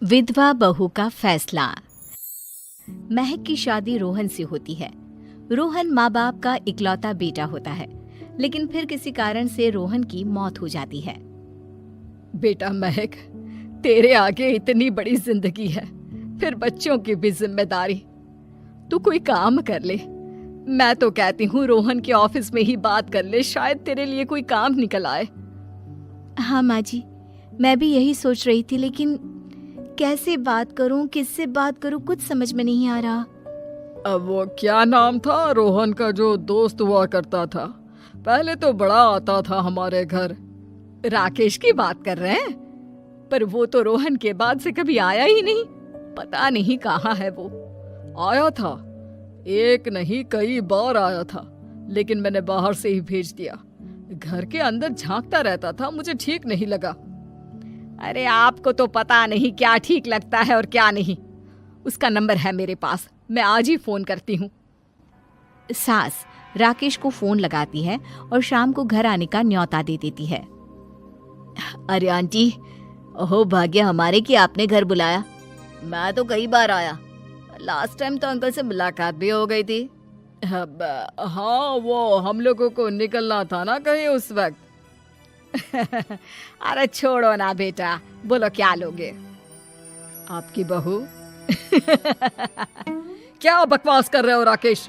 विधवा बहू का फैसला। महक की शादी रोहन से होती है। रोहन माँ बाप का इकलौता बेटा होता है, लेकिन फिर किसी कारण से रोहन की मौत हो जाती है। बेटा महक, तेरे आगे इतनी बड़ी जिंदगी है, फिर बच्चों की भी जिम्मेदारी। तू कोई काम कर ले। मैं तो कहती हूँ रोहन के ऑफिस में ही बात कर ले, शायद तेरे लिए कोई काम निकल आए। हाँ माँ जी, मैं भी यही सोच रही थी, लेकिन कैसे बात करूं, किससे बात करूं, कुछ समझ में नहीं आ रहा। अब वो क्या नाम था रोहन का जो दोस्त हुआ करता था, पहले तो बड़ा आता था हमारे घर। राकेश की बात कर रहे हैं? पर वो तो रोहन के बाद से कभी आया ही नहीं, पता नहीं कहाँ है वो। आया था, एक नहीं कई बार आया था, लेकिन मैंने बाहर से ही भेज दिया। घर के अंदर झांकता रहता था, मुझे ठीक नहीं लगा। अरे आपको तो पता नहीं क्या ठीक लगता है और क्या नहीं। उसका नंबर है मेरे पास, मैं आज ही फोन करती हूँ। सास राकेश को फोन लगाती है और शाम को घर आने का न्योता दे देती है। अरे आंटी, ओहो भाग्य हमारे कि आपने घर बुलाया। मैं तो कई बार आया, लास्ट टाइम तो अंकल से मुलाकात भी हो गई थी। हाँ, वो हम लोगों को निकलना था ना कहीं उस वक्त। अरे छोड़ो ना बेटा, बोलो क्या लोगे? आपकी बहू। क्या बकवास कर रहे हो राकेश?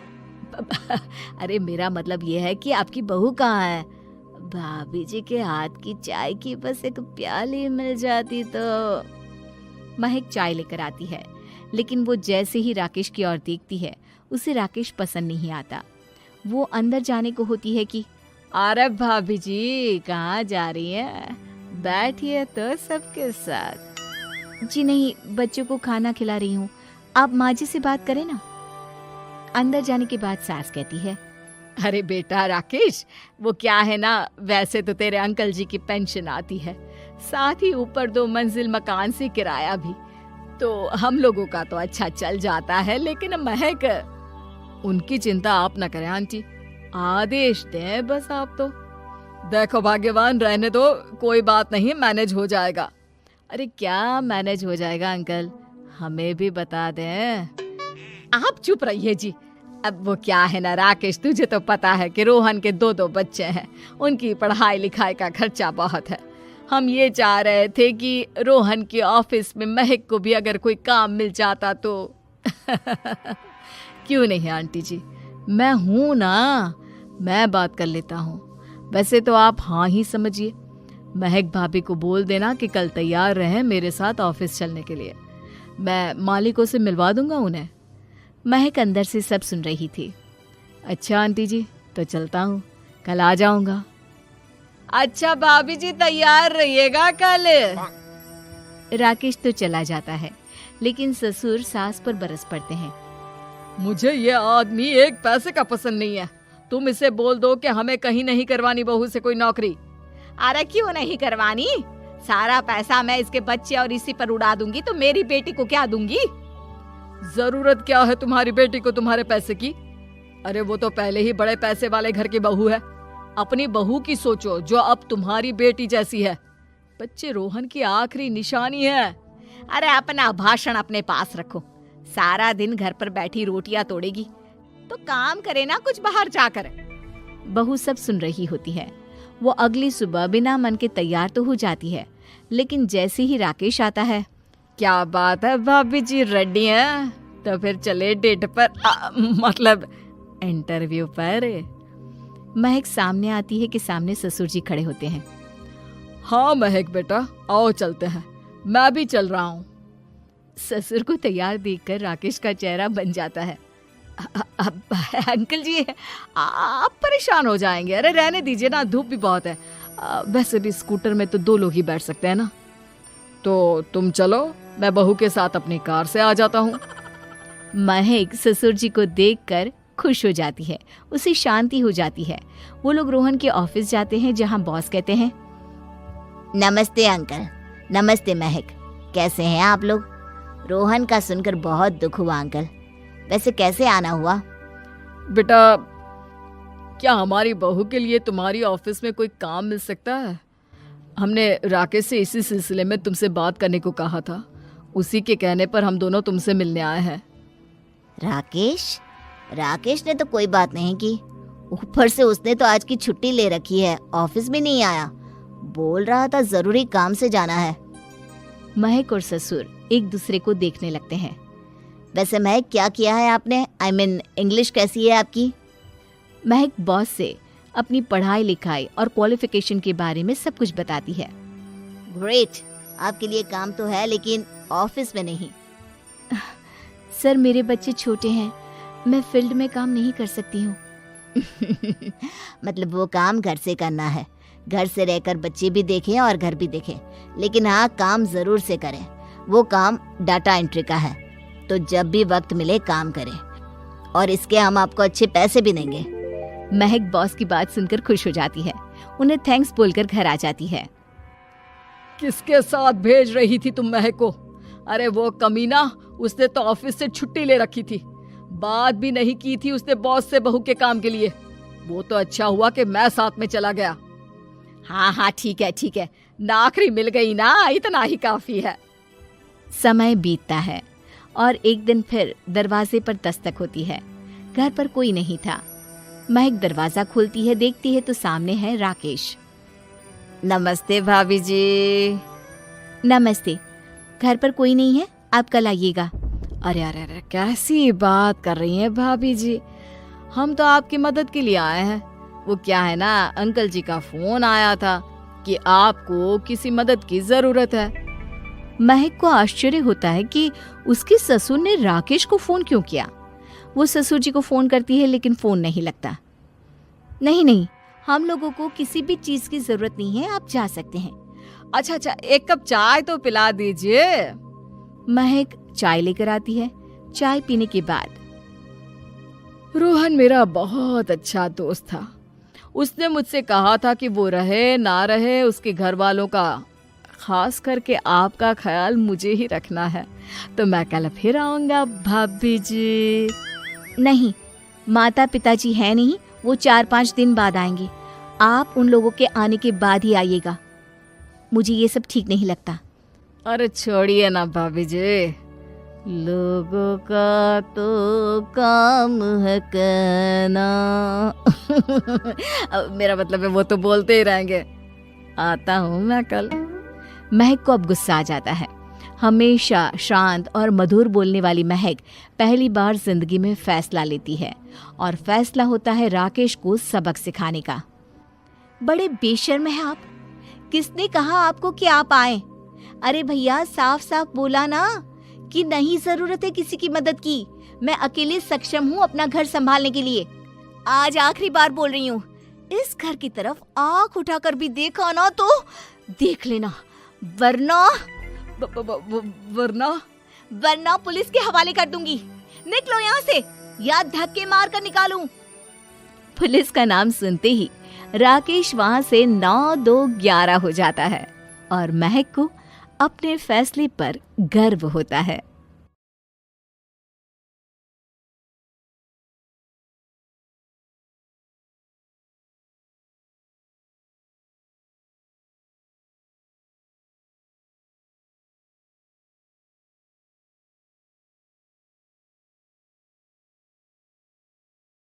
अरे मेरा मतलब ये है कि आपकी बहू कहाँ है? भाभी जी के हाथ की चाय की बस एक प्याली मिल जाती तो। महक चाय लेकर आती है, लेकिन वो जैसे ही राकेश की ओर देखती है, उसे राकेश पसंद नहीं आता। वो अंदर जाने को होती है कि अरे भाभी जी कहाँ जा रही हैं? बैठिए तो सबके साथ। जी नहीं, बच्चों को खाना खिला रही हूँ, आप माँ जी से बात करें ना। अंदर जाने के बाद सास कहती है, अरे बेटा राकेश, वो क्या है ना, वैसे तो तेरे अंकल जी की पेंशन आती है, साथ ही ऊपर 2 मंजिल मकान से किराया भी, तो हम लोगों का तो अच्छा चल जाता है। लेकिन महक, उनकी चिंता आप न करें आंटी, आदेश दें बस आप तो। देखो भाग्यवान, रहने दो, कोई बात नहीं, मैनेज हो जाएगा। अरे क्या मैनेज हो जाएगा अंकल, हमें भी बता दें। आप चुप रहिए जी। अब वो क्या है ना राकेश, तुझे तो पता है कि रोहन के 2 बच्चे हैं, उनकी पढ़ाई लिखाई का खर्चा बहुत है। हम ये चाह रहे थे कि रोहन के ऑफिस में महक को भी अगर कोई काम मिल जाता तो। क्यों नहीं आंटी जी, मैं हूं ना, मैं बात कर लेता हूँ। वैसे तो आप हाँ ही समझिए। महक भाभी को बोल देना कि कल तैयार रहें मेरे साथ ऑफिस चलने के लिए। मैं मालिकों से मिलवा दूंगा उन्हें। महक अंदर से सब सुन रही थी। अच्छा आंटी जी, तो चलता हूँ, कल आ जाऊंगा। अच्छा भाभी जी, तैयार रहिएगा कल। राकेश तो चला जाता है, लेकिन ससुर सास पर बरस पड़ते हैं। मुझे ये आदमी एक पैसे का पसंद नहीं है। तुम इसे बोल दो कि हमें कहीं नहीं करवानी बहू से कोई नौकरी। अरे क्यों नहीं करवानी? सारा पैसा मैं इसके बच्चे और इसी पर उड़ा दूंगी, तो मेरी बेटी को क्या दूंगी? जरूरत क्या है तुम्हारी बेटी को तुम्हारे पैसे की? अरे वो तो पहले ही बड़े पैसे वाले घर की बहू है। अपनी बहू की सोचो जो अब तुम्हारी बेटी जैसी है। बच्चे रोहन की आखिरी निशानी है। अरे अपना भाषण अपने पास रखो। सारा दिन घर पर बैठी रोटियां तोड़ेगी, तो काम करे ना कुछ बाहर जाकर। बहू सब सुन रही होती है। वो अगली सुबह बिना मन के तैयार तो हो जाती है, लेकिन जैसे ही राकेश आता है, क्या बात है भाभी जी, रेडी हैं? तो फिर चले डेट पर, मतलब इंटरव्यू पर। महक सामने आती है कि सामने ससुर जी खड़े होते हैं। हाँ महक बेटा, आओ चलते हैं, मैं भी चल रहा हूँ। ससुर को तैयार देखकर राकेश का चेहरा बन जाता है। अंकल जी, आप परेशान हो जाएंगे। अरे रहने दीजिए ना, धूप भी बहुत है। वैसे भी स्कूटर में तो 2 लोग ही बैठ सकते हैं ना। तो तुम चलो, मैं बहू के साथ अपनी कार से आ जाता हूँ। महक ससुर जी को देखकर खुश हो जाती है, उसे शांति हो जाती है। वो लोग रोहन के ऑफिस जाते हैं, जहाँ बॉस कहते हैं, नमस्ते अंकल। नमस्ते महक, कैसे हैं आप लोग? रोहन का सुनकर बहुत दुख हुआ अंकल। वैसे कैसे आना हुआ? बेटा, क्या हमारी बहू के लिए तुम्हारी ऑफिस में कोई काम मिल सकता है? हमने राकेश से इसी सिलसिले में तुमसे बात करने को कहा था। उसी के कहने पर हम दोनों तुमसे मिलने आए हैं। राकेश ने तो कोई बात नहीं की। ऊपर से उसने तो आज की छुट्टी ले रखी है, ऑफिस भी नहीं आया। बोल रहा था जरूरी काम से जाना है। महक और ससुर एक दूसरे को देखने लगते हैं। वैसे महक, क्या किया है आपने? आई मीन इंग्लिश कैसी है आपकी? महक बॉस से अपनी पढ़ाई लिखाई और क्वालिफिकेशन के बारे में सब कुछ बताती है। ग्रेट, आपके लिए काम तो है लेकिन ऑफिस में नहीं। सर, मेरे बच्चे छोटे हैं, मैं फील्ड में काम नहीं कर सकती हूँ। मतलब वो काम घर से करना है, घर से रहकर बच्चे भी देखें और घर भी देखें, लेकिन हाँ, काम जरूर से करें। वो काम डाटा एंट्री का है, तो जब भी वक्त मिले काम करें, और इसके हम आपको अच्छे पैसे भी देंगे। महक बॉस की बात सुनकर खुश हो जाती है, उन्हें थैंक्स बोलकर घर आ जाती है। किसके साथ भेज रही थी तुम महक को? अरे वो कमीना, उसने तो ऑफिस से छुट्टी ले रखी थी, बात भी नहीं की थी उसने बॉस से बहू के काम के लिए। वो तो अच्छा हुआ कि मैं साथ में चला गया। हाँ, ठीक है, नौकरी मिल गई ना, इतना ही काफी है। समय बीतता है और एक दिन फिर दरवाजे पर दस्तक होती है। घर पर कोई नहीं था। महक दरवाजा खोलती है, देखती है तो सामने है राकेश। नमस्ते भाभी जी। नमस्ते, घर पर कोई नहीं है, आप कल आइएगा। अरे, कैसी बात कर रही हैं भाभी जी, हम तो आपकी मदद के लिए आए हैं। वो क्या है ना, अंकल जी का फोन आया था कि आपको किसी मदद की जरूरत है। महक को आश्चर्य होता है कि उसके ससुर ने राकेश को फोन क्यों किया। वो ससुर जी को फोन करती है लेकिन फोन नहीं लगता। नहीं, हम लोगों को किसी भी चीज की जरूरत नहीं है, आप जा सकते हैं। अच्छा, एक कप चाय तो पिला दीजिए। महक चाय लेकर आती है। चाय पीने के बाद, रोहन मेरा बहुत अच्छा दोस्त था। उसने मुझसे कहा था कि वो रहे ना रहे, उसके घर वालों का, खास करके आपका ख्याल मुझे ही रखना है। तो मैं कल फिर आऊंगा भाभी जी। नहीं, माता पिताजी है नहीं, वो 4-5 दिन बाद आएंगे। आप उन लोगों के आने के बाद ही आइएगा। मुझे ये सब ठीक नहीं लगता। अरे छोड़िए ना भाभी जी, लोगों का तो काम है कहना। मेरा मतलब है वो तो बोलते ही रहेंगे। आता हूँ मैं कल। महक को अब गुस्सा आ जाता है। हमेशा शांत और मधुर बोलने वाली महक पहली बार जिंदगी में फैसला लेती है, और फैसला होता है राकेश को सबक सिखाने का। बड़े बेशर्म हैं आप। किसने कहा आपको कि आप आए? अरे भैया, साफ साफ बोला ना कि नहीं जरूरत है किसी की मदद की। मैं अकेले सक्षम हूँ अपना घर संभालने के लिए। आज आखिरी बार बोल रही हूँ, इस घर की तरफ आंख उठाकर भी देखा ना तो देख लेना, वरना वरना पुलिस के हवाले कर दूंगी। निकलो यहाँ से, या धक्के मार कर निकालूं। पुलिस का नाम सुनते ही राकेश वहां से 9-2-11 हो जाता है, और महक को अपने फैसले पर गर्व होता है।